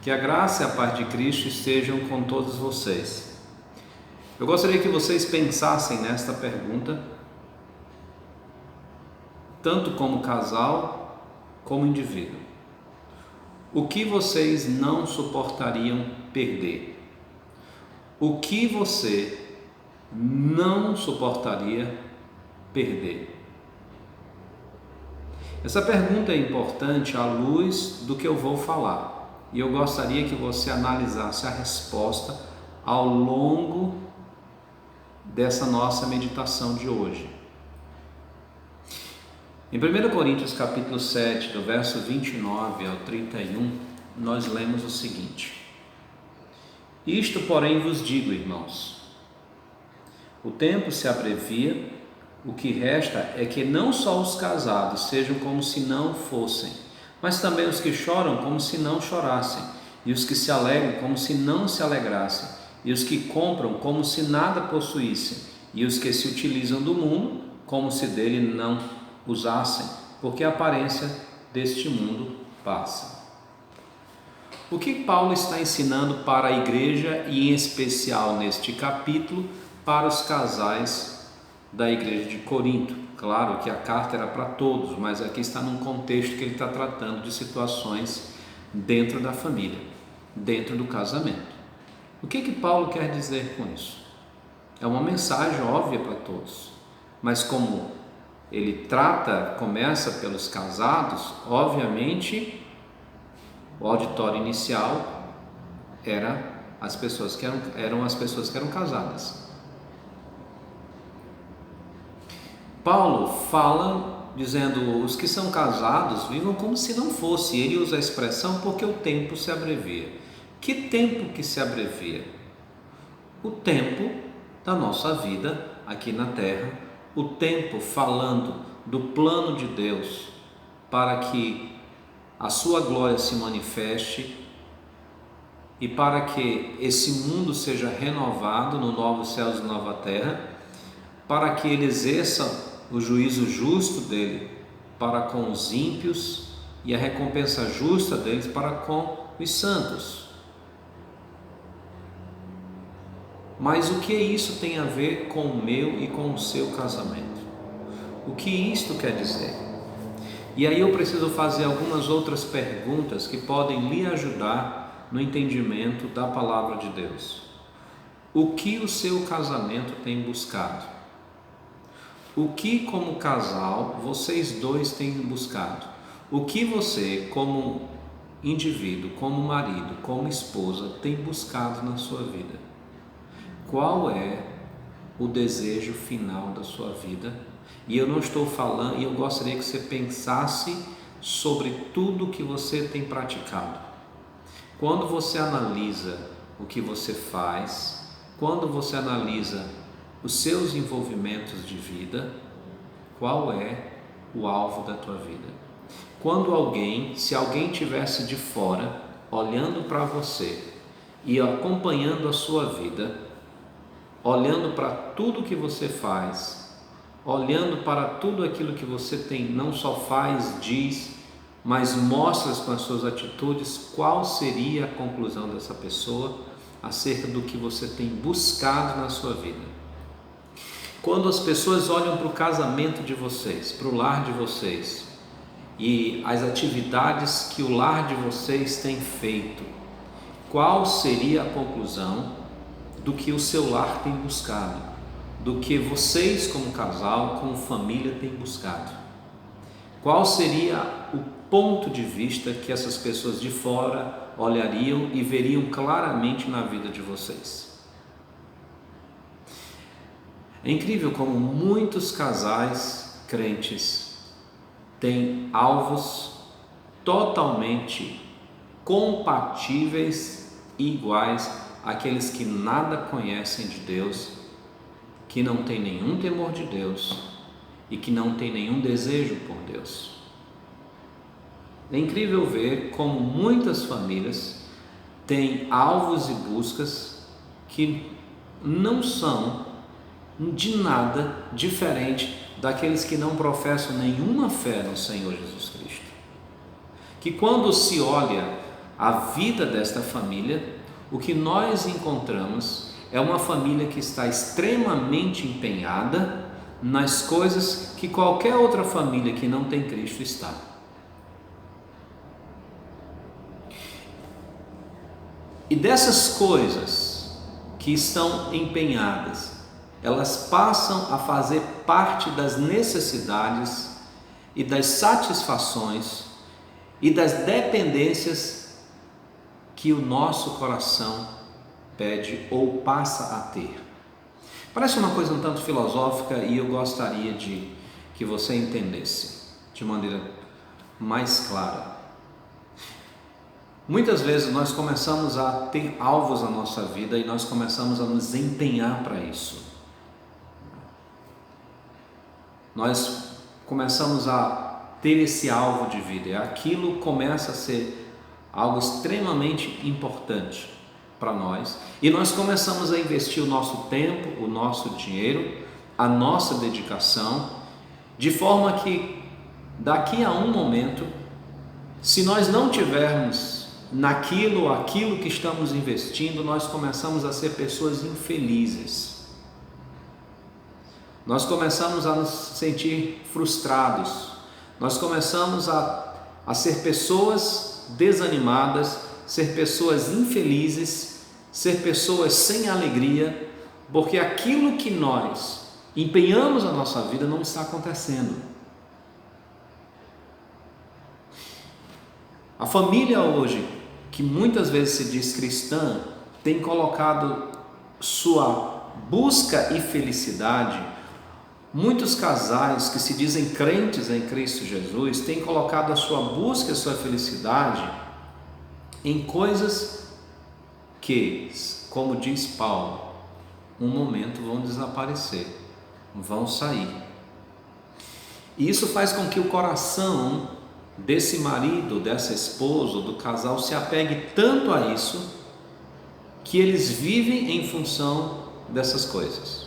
Que a graça e a paz de Cristo estejam com todos vocês. Eu gostaria que vocês pensassem nesta pergunta, tanto como casal, como indivíduo. O que vocês não suportariam perder? O que você não suportaria perder? Essa pergunta é importante à luz do que eu vou falar. E eu gostaria que você analisasse a resposta ao longo dessa nossa meditação de hoje. Em 1 Coríntios capítulo 7, do verso 29 ao 31, nós lemos o seguinte: Isto, porém, vos digo, irmãos, o tempo se abrevia, o que resta é que não só os casados sejam como se não fossem, mas também os que choram como se não chorassem, e os que se alegram como se não se alegrassem, e os que compram como se nada possuíssem, e os que se utilizam do mundo como se dele não usassem, porque a aparência deste mundo passa. O que Paulo está ensinando para a igreja e em especial neste capítulo para os casais da igreja de Corinto? Claro que a carta era para todos, mas aqui está num contexto que ele está tratando de situações dentro da família, dentro do casamento. O que Paulo quer dizer com isso? É uma mensagem óbvia para todos, mas como ele começa pelos casados, obviamente o auditório inicial eram as pessoas que eram casadas. Paulo fala dizendo: os que são casados vivam como se não fosse. Ele usa a expressão porque o tempo se abrevia. Que tempo que se abrevia? O tempo da nossa vida aqui na terra, o tempo falando do plano de Deus para que a sua glória se manifeste e para que esse mundo seja renovado no novo céus e nova terra, para que ele exerça o juízo justo dele para com os ímpios e a recompensa justa deles para com os santos. Mas o que isso tem a ver com o meu e com o seu casamento? O que isto quer dizer? E aí eu preciso fazer algumas outras perguntas que podem lhe ajudar no entendimento da palavra de Deus. O que o seu casamento tem buscado? O que, como casal, vocês dois têm buscado? O que você, como indivíduo, como marido, como esposa, tem buscado na sua vida? Qual é o desejo final da sua vida? E eu não estou falando, e eu gostaria que você pensasse sobre tudo que você tem praticado. Quando você analisa o que você faz, quando você analisa os seus envolvimentos de vida, qual é o alvo da tua vida? Se alguém tivesse de fora, olhando para você e acompanhando a sua vida, olhando para tudo que você faz, olhando para tudo aquilo que você tem, não só faz, diz, mas mostra com as suas atitudes, qual seria a conclusão dessa pessoa acerca do que você tem buscado na sua vida? Quando as pessoas olham para o casamento de vocês, para o lar de vocês e as atividades que o lar de vocês tem feito, qual seria a conclusão do que o seu lar tem buscado, do que vocês como casal, como família têm buscado? Qual seria o ponto de vista que essas pessoas de fora olhariam e veriam claramente na vida de vocês? É incrível como muitos casais crentes têm alvos totalmente compatíveis e iguais àqueles que nada conhecem de Deus, que não têm nenhum temor de Deus e que não têm nenhum desejo por Deus. É incrível ver como muitas famílias têm alvos e buscas que não são de nada diferente daqueles que não professam nenhuma fé no Senhor Jesus Cristo. Que quando se olha a vida desta família, o que nós encontramos é uma família que está extremamente empenhada nas coisas que qualquer outra família que não tem Cristo está. E dessas coisas que estão empenhadas, elas passam a fazer parte das necessidades e das satisfações e das dependências que o nosso coração pede ou passa a ter. Parece uma coisa um tanto filosófica e eu gostaria de que você entendesse de maneira mais clara. Muitas vezes nós começamos a ter alvos na nossa vida e nós começamos a nos empenhar para isso. Nós começamos a ter esse alvo de vida e aquilo começa a ser algo extremamente importante para nós e nós começamos a investir o nosso tempo, o nosso dinheiro, a nossa dedicação, de forma que daqui a um momento, se nós não tivermos aquilo que estamos investindo, nós começamos a ser pessoas infelizes. Nós começamos a nos sentir frustrados. Nós começamos a ser pessoas desanimadas, ser pessoas infelizes, ser pessoas sem alegria, porque aquilo que nós empenhamos a nossa vida não está acontecendo. A família hoje, que muitas vezes se diz cristã, tem colocado sua busca e felicidade. Muitos casais que se dizem crentes em Cristo Jesus têm colocado a sua busca e a sua felicidade em coisas que, como diz Paulo, um momento vão desaparecer, vão sair. E isso faz com que o coração desse marido, dessa esposa, do casal se apegue tanto a isso que eles vivem em função dessas coisas.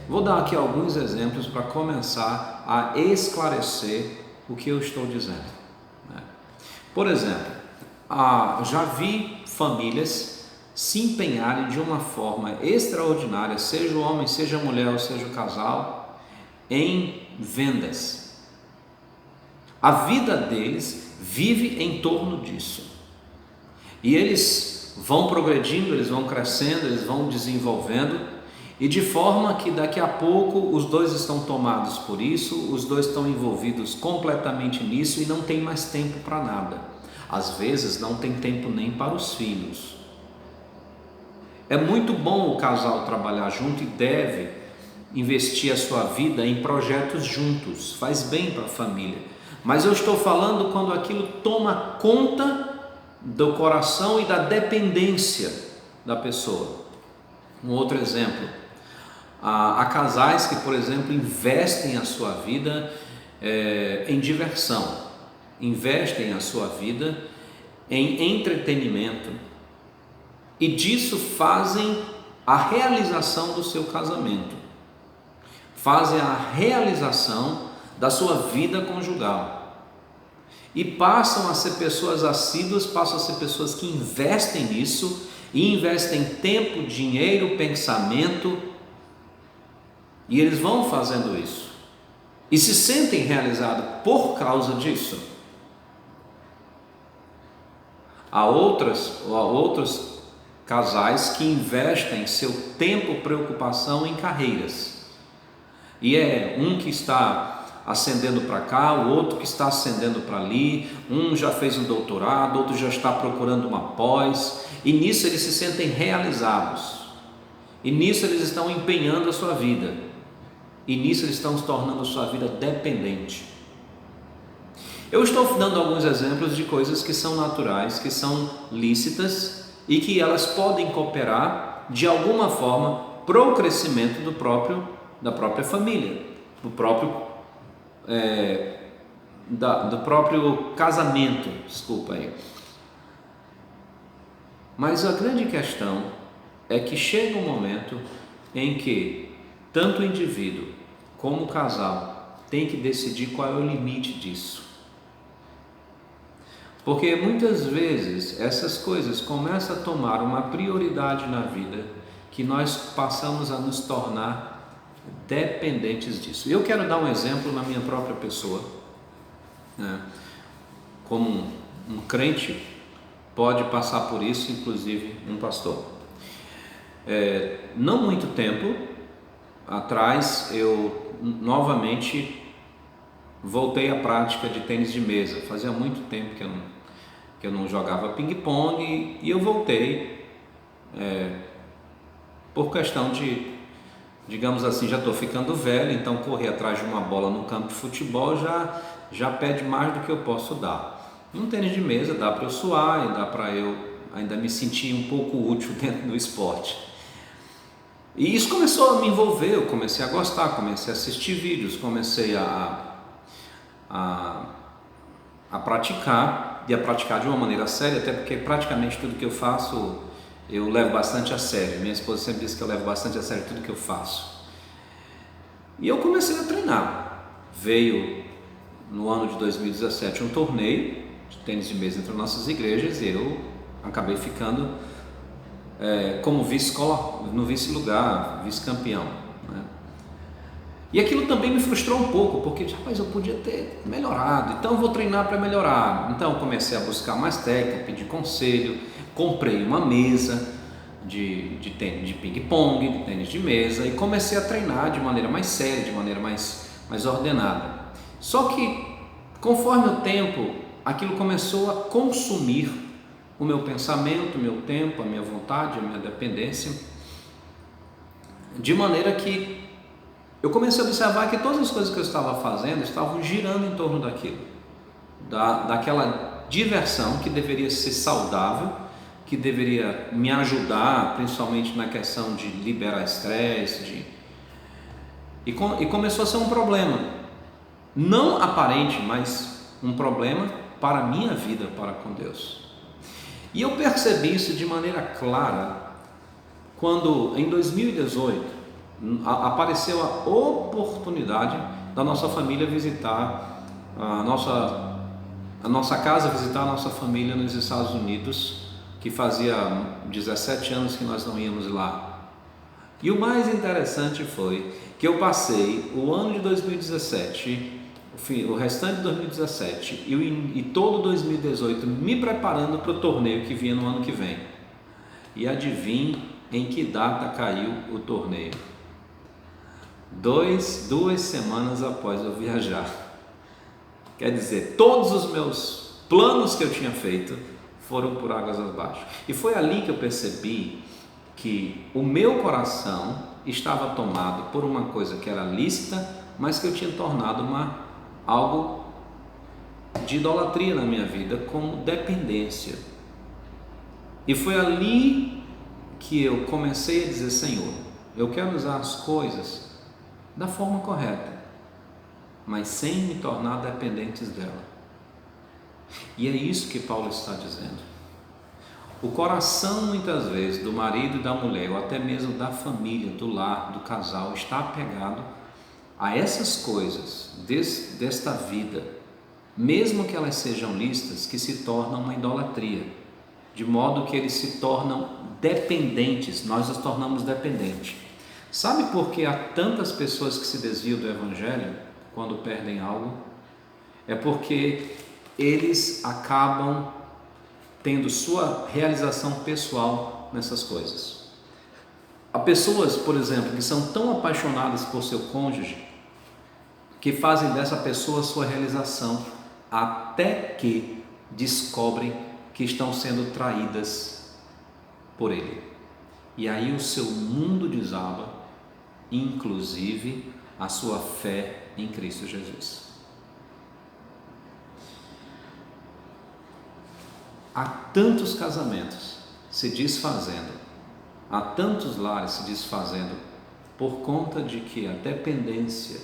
Vou dar aqui alguns exemplos para começar a esclarecer o que eu estou dizendo. Por exemplo, já vi famílias se empenharem de uma forma extraordinária, seja o homem, seja a mulher, ou seja o casal, em vendas. A vida deles vive em torno disso. E eles vão progredindo, eles vão crescendo, eles vão desenvolvendo, e de forma que daqui a pouco os dois estão tomados por isso, os dois estão envolvidos completamente nisso e não tem mais tempo para nada. Às vezes não tem tempo nem para os filhos. É muito bom o casal trabalhar junto e deve investir a sua vida em projetos juntos, faz bem para a família. Mas eu estou falando quando aquilo toma conta do coração e da dependência da pessoa. Um outro exemplo, há casais que, por exemplo, investem a sua vida em diversão, investem a sua vida em entretenimento e disso fazem a realização do seu casamento, fazem a realização da sua vida conjugal e passam a ser pessoas assíduas, passam a ser pessoas que investem nisso e investem tempo, dinheiro, pensamento, e eles vão fazendo isso e se sentem realizados por causa disso. Há outros casais que investem seu tempo, preocupação em carreiras, e é um que está ascendendo para cá, o outro que está ascendendo para ali, um já fez um doutorado, outro já está procurando uma pós, e nisso eles se sentem realizados, e nisso eles estão empenhando a sua vida, e nisso eles estão se tornando a sua vida dependente. Eu estou dando alguns exemplos de coisas que são naturais, que são lícitas, e que elas podem cooperar de alguma forma para o crescimento da própria família, do próprio casamento, desculpa aí. Mas a grande questão é que chega um momento em que tanto o indivíduo como o casal tem que decidir qual é o limite disso. Porque muitas vezes essas coisas começam a tomar uma prioridade na vida que nós passamos a nos tornar dependentes disso. Eu quero dar um exemplo na minha própria pessoa, né? Como um crente pode passar por isso, inclusive um pastor. Não muito tempo atrás eu novamente voltei à prática de tênis de mesa. Fazia muito tempo que eu não jogava ping-pong e eu voltei por questão de, digamos assim, já estou ficando velho, então correr atrás de uma bola no campo de futebol já pede mais do que eu posso dar. Um tênis de mesa dá para eu suar e dá para eu ainda me sentir um pouco útil dentro do esporte. E isso começou a me envolver, eu comecei a gostar, comecei a assistir vídeos, comecei a praticar, e a praticar de uma maneira séria, até porque praticamente tudo que eu faço eu levo bastante a sério. Minha esposa sempre diz que eu levo bastante a sério tudo que eu faço. E eu comecei a treinar. Veio no ano de 2017 um torneio de tênis de mesa entre nossas igrejas e eu acabei ficando como no vice-lugar, vice-campeão, né? E aquilo também me frustrou um pouco, porque rapaz, eu podia ter melhorado, então eu vou treinar para melhorar. Então eu comecei a buscar mais técnica, pedir conselho, comprei uma mesa de ping-pong, de tênis de mesa, e comecei a treinar de maneira mais séria, de maneira mais ordenada. Só que conforme o tempo, aquilo começou a consumir o meu pensamento, o meu tempo, a minha vontade, a minha dependência, de maneira que eu comecei a observar que todas as coisas que eu estava fazendo estavam girando em torno daquilo, daquela diversão que deveria ser saudável, que deveria me ajudar, principalmente na questão de liberar estresse, e começou a ser um problema, não aparente, mas um problema para a minha vida para com Deus. E eu percebi isso de maneira clara quando em 2018 apareceu a oportunidade da nossa família visitar a nossa casa, visitar a nossa família nos Estados Unidos, que fazia 17 anos que nós não íamos lá. E o mais interessante foi que eu passei o ano de 2017, o restante de 2017 e todo 2018 me preparando para o torneio que vinha no ano que vem. E adivinhe em que data caiu o torneio? Duas semanas após eu viajar. Quer dizer, todos os meus planos que eu tinha feito foram por águas abaixo. E foi ali que eu percebi que o meu coração estava tomado por uma coisa que era lícita, mas que eu tinha tornado algo de idolatria na minha vida, como dependência. E foi ali que eu comecei a dizer: Senhor, eu quero usar as coisas da forma correta, mas sem me tornar dependentes dela. E é isso que Paulo está dizendo. O coração, muitas vezes, do marido e da mulher, ou até mesmo da família, do lar, do casal, está apegado a essas coisas desta vida, mesmo que elas sejam lícitas, que se tornam uma idolatria, de modo que eles se tornam dependentes, nós nos tornamos dependentes. Sabe por que há tantas pessoas que se desviam do Evangelho quando perdem algo? É porque eles acabam tendo sua realização pessoal nessas coisas. Há pessoas, por exemplo, que são tão apaixonadas por seu cônjuge que fazem dessa pessoa sua realização, até que descobrem que estão sendo traídas por ele. E aí o seu mundo desaba, inclusive a sua fé em Cristo Jesus. Há tantos casamentos se desfazendo, há tantos lares se desfazendo por conta de que a dependência,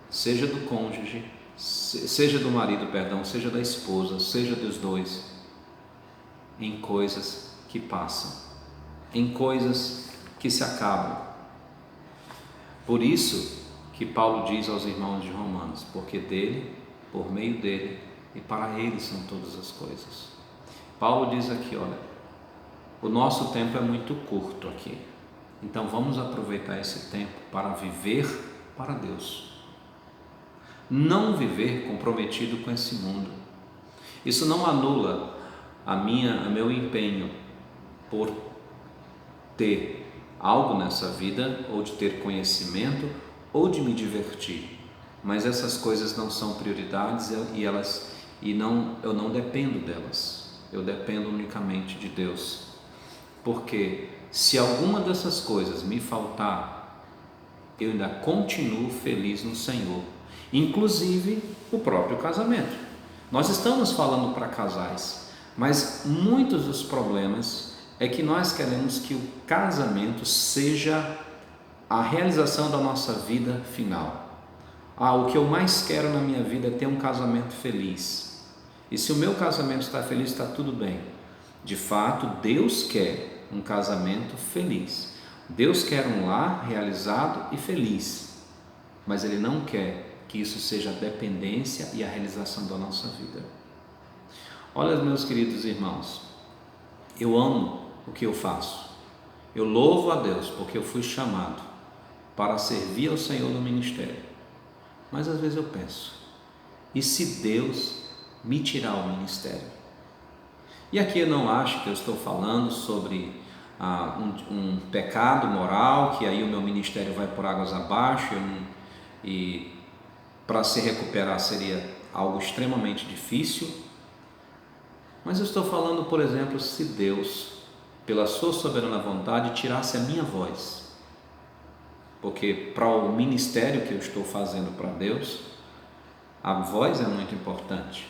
seja do cônjuge, seja do marido, seja da esposa, seja dos dois, em coisas que passam, em coisas que se acabam. Por isso que Paulo diz aos irmãos de Romanos: porque dele, por meio dele e para Ele são todas as coisas. Paulo diz aqui, olha, o nosso tempo é muito curto aqui, então vamos aproveitar esse tempo para viver para Deus, não viver comprometido com esse mundo. Isso não anula meu empenho por ter algo nessa vida, ou de ter conhecimento, ou de me divertir, mas essas coisas não são prioridades eu não dependo delas, eu dependo unicamente de Deus, porque se alguma dessas coisas me faltar, eu ainda continuo feliz no Senhor, inclusive o próprio casamento. Nós estamos falando para casais, mas muitos dos problemas é que nós queremos que o casamento seja a realização da nossa vida final. O que eu mais quero na minha vida é ter um casamento feliz. E se o meu casamento está feliz, está tudo bem. De fato, Deus quer um casamento feliz. Deus quer um lar realizado e feliz. Mas Ele não quer que isso seja a dependência e a realização da nossa vida. Olha, meus queridos irmãos, eu amo o que eu faço. Eu louvo a Deus porque eu fui chamado para servir ao Senhor no ministério. Mas às vezes eu penso, e se Deus me tirar o ministério? E aqui eu não acho que eu estou falando sobre um pecado moral, que aí o meu ministério vai por águas abaixo e para se recuperar seria algo extremamente difícil. Mas eu estou falando, por exemplo, se Deus, pela sua soberana vontade, tirasse a minha voz, porque para o ministério que eu estou fazendo para Deus, a voz é muito importante.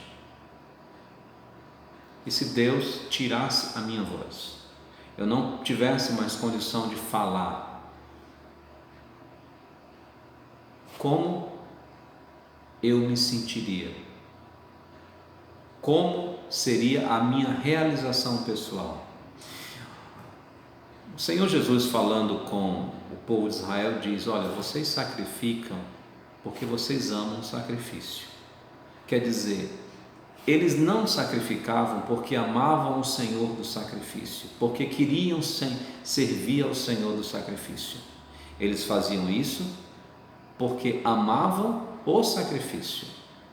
E se Deus tirasse a minha voz, eu não tivesse mais condição de falar, como eu me sentiria? Como seria a minha realização pessoal? O Senhor Jesus, falando com o povo de Israel, diz: olha, vocês sacrificam porque vocês amam o sacrifício. Quer dizer, eles não sacrificavam porque amavam o Senhor do sacrifício, porque queriam servir ao Senhor do sacrifício. Eles faziam isso porque amavam o sacrifício,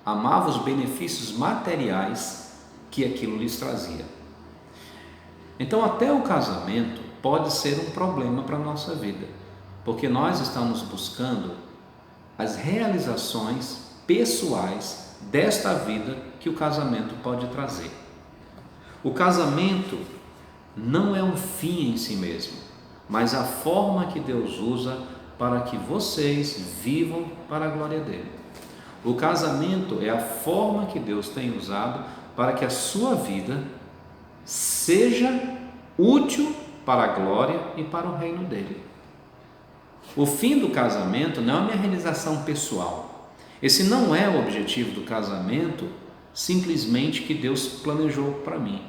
amavam os benefícios materiais que aquilo lhes trazia. Então, até o casamento pode ser um problema para a nossa vida, porque nós estamos buscando as realizações pessoais desta vida que o casamento pode trazer. O casamento não é um fim em si mesmo, mas a forma que Deus usa para que vocês vivam para a glória dele. O casamento é a forma que Deus tem usado para que a sua vida seja útil para a glória e para o reino dele. O fim do casamento não é a minha realização pessoal. Esse não é o objetivo do casamento, simplesmente que Deus planejou para mim.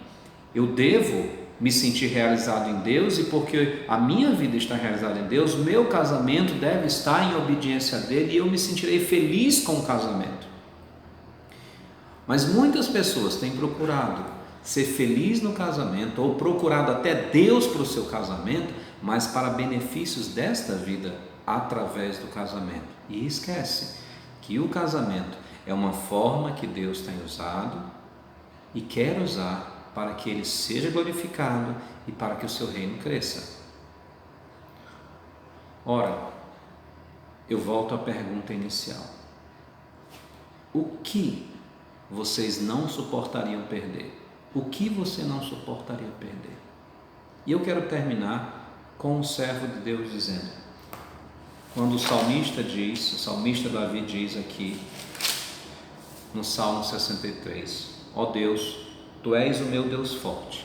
Eu devo me sentir realizado em Deus, e porque a minha vida está realizada em Deus, meu casamento deve estar em obediência dele e eu me sentirei feliz com o casamento. Mas muitas pessoas têm procurado ser feliz no casamento, ou procurado até Deus para o seu casamento, mas para benefícios desta vida através do casamento, e esquece que o casamento é uma forma que Deus tem usado e quer usar para que ele seja glorificado e para que o seu reino cresça. Ora, eu volto à pergunta inicial: o que vocês não suportariam perder? O que você não suportaria perder? E eu quero terminar com o servo de Deus dizendo, quando o salmista Davi diz aqui no Salmo 63: ó Deus, Tu és o meu Deus forte,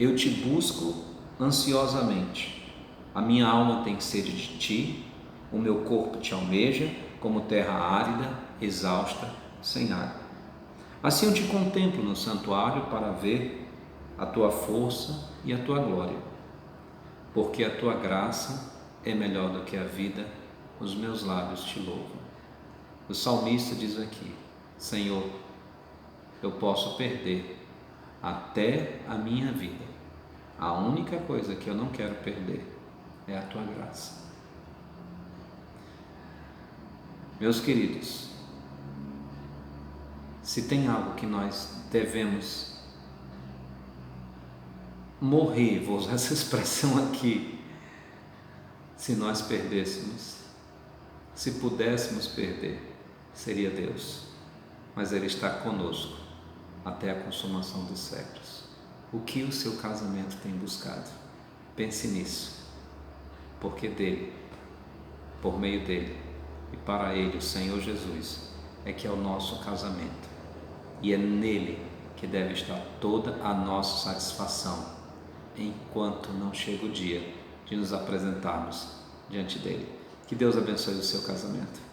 eu te busco ansiosamente, a minha alma tem sede de Ti, o meu corpo te almeja como terra árida, exausta, sem água. Assim eu te contemplo no santuário para ver a Tua força e a Tua glória, porque a Tua graça é melhor do que a vida, os meus lábios te louvam. O salmista diz aqui: Senhor, eu posso perder até a minha vida. A única coisa que eu não quero perder é a tua graça. Meus queridos, se tem algo que nós devemos morrer, vou usar essa expressão aqui, se nós perdêssemos, se pudéssemos perder, seria Deus, mas Ele está conosco até a consumação dos séculos. O que o seu casamento tem buscado? Pense nisso, porque dele, por meio dele e para ele, o Senhor Jesus, é que é o nosso casamento, e é nele que deve estar toda a nossa satisfação, enquanto não chega o dia de nos apresentarmos diante dele. Que Deus abençoe o seu casamento.